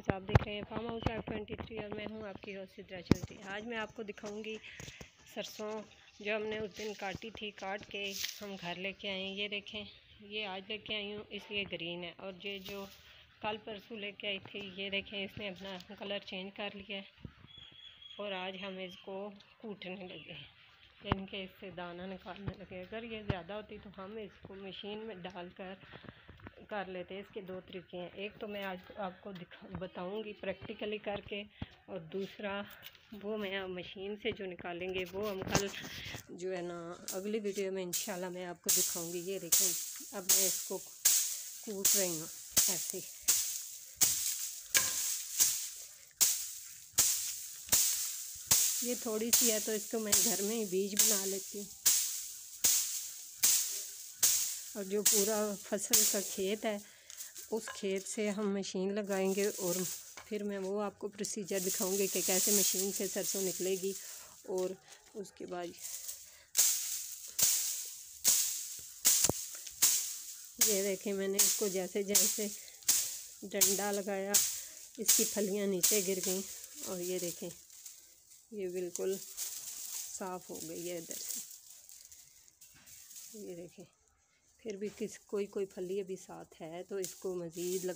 Viewers, आप देख रहे हैं फार्म हाउस लाइफ 23 और मैं हूं आपकी होस्ट सिद्रा चौधरी। आज मैं आपको दिखाऊंगी सरसों जो हमने उस दिन काटी थी, काट के हम घर लेके आए हैं। ये देखें, ये आज लेके आई हूँ इसलिए ग्रीन है, और ये जो कल परसों लेके आई थी ये देखें इसने अपना कलर चेंज कर लिया है। और आज हम इसको कूटने लगे, यानी कि इससे दाना निकालने लगे। अगर ये ज़्यादा होती तो हम इसको मशीन में डालकर कर लेते। इसके दो तरीके हैं, एक तो मैं आज आपको बताऊंगी प्रैक्टिकली करके, और दूसरा वो मैं मशीन से जो निकालेंगे वो हम कल जो है ना अगली वीडियो में इंशाल्लाह मैं आपको दिखाऊंगी। ये देखें, अब मैं इसको कूट रही हूँ ऐसे। ये थोड़ी सी है तो इसको मैं घर में ही बीज बना लेती हूँ, और जो पूरा फसल का खेत है उस खेत से हम मशीन लगाएंगे, और फिर मैं वो आपको प्रोसीजर दिखाऊंगी कि कैसे मशीन से सरसों निकलेगी। और उसके बाद ये देखें, मैंने इसको जैसे जैसे डंडा लगाया इसकी फलियां नीचे गिर गई, और ये देखें ये बिल्कुल साफ़ हो गई है इधर से। ये देखें, फिर भी कोई फली अभी साथ है तो इसको मज़ीद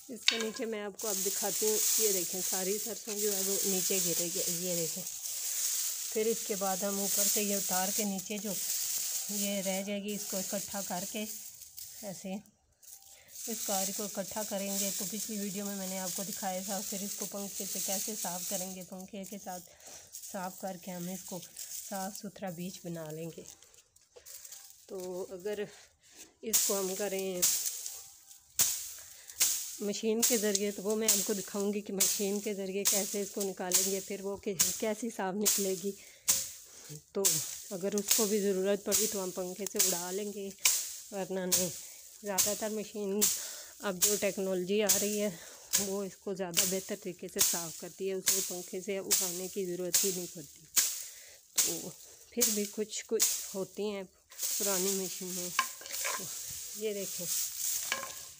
इसके नीचे मैं आपको अब दिखाती हूँ। ये देखें, सारी सरसों जो है वो नीचे गिरेगी। ये देखें, फिर इसके बाद हम ऊपर से ये उतार के नीचे जो ये रह जाएगी इसको इकट्ठा करके ऐसे इस कार को इकट्ठा करेंगे। तो पिछली वीडियो में मैंने आपको दिखाया था। फिर इसको पंखे से कैसे साफ़ करेंगे, पंखे के साथ साफ़ करके हम इसको साफ़ सुथरा बीज बना लेंगे। तो अगर इसको हम करें मशीन के ज़रिए तो वो मैं आपको दिखाऊंगी कि मशीन के ज़रिए कैसे इसको निकालेंगे, फिर वो कैसी साफ़ निकलेगी। तो अगर उसको भी ज़रूरत पड़ी तो हम पंखे से उड़ा लेंगे, वरना नहीं। ज़्यादातर मशीन अब जो टेक्नोलॉजी आ रही है वो इसको ज़्यादा बेहतर तरीके से साफ़ करती है, उसको पंखे से उड़ाने की ज़रूरत ही नहीं पड़ती। तो फिर भी कुछ होती हैं पुरानी मशीनें। तो ये देखें,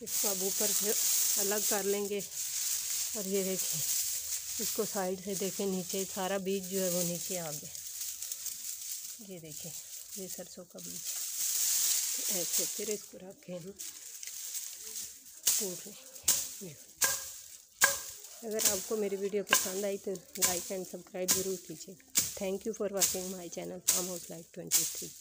इसको अब ऊपर से अलग कर लेंगे, और ये देखें इसको साइड से देखें, नीचे सारा बीज जो है वो नीचे आ गया। ये देखें, ये सरसों का बीज ऐसे। फिर इसको रख के हम कूट लेंगे। अगर आपको मेरी वीडियो पसंद आई तो लाइक एंड सब्सक्राइब ज़रूर कीजिए। Thank you for watching my channel farm house life 23।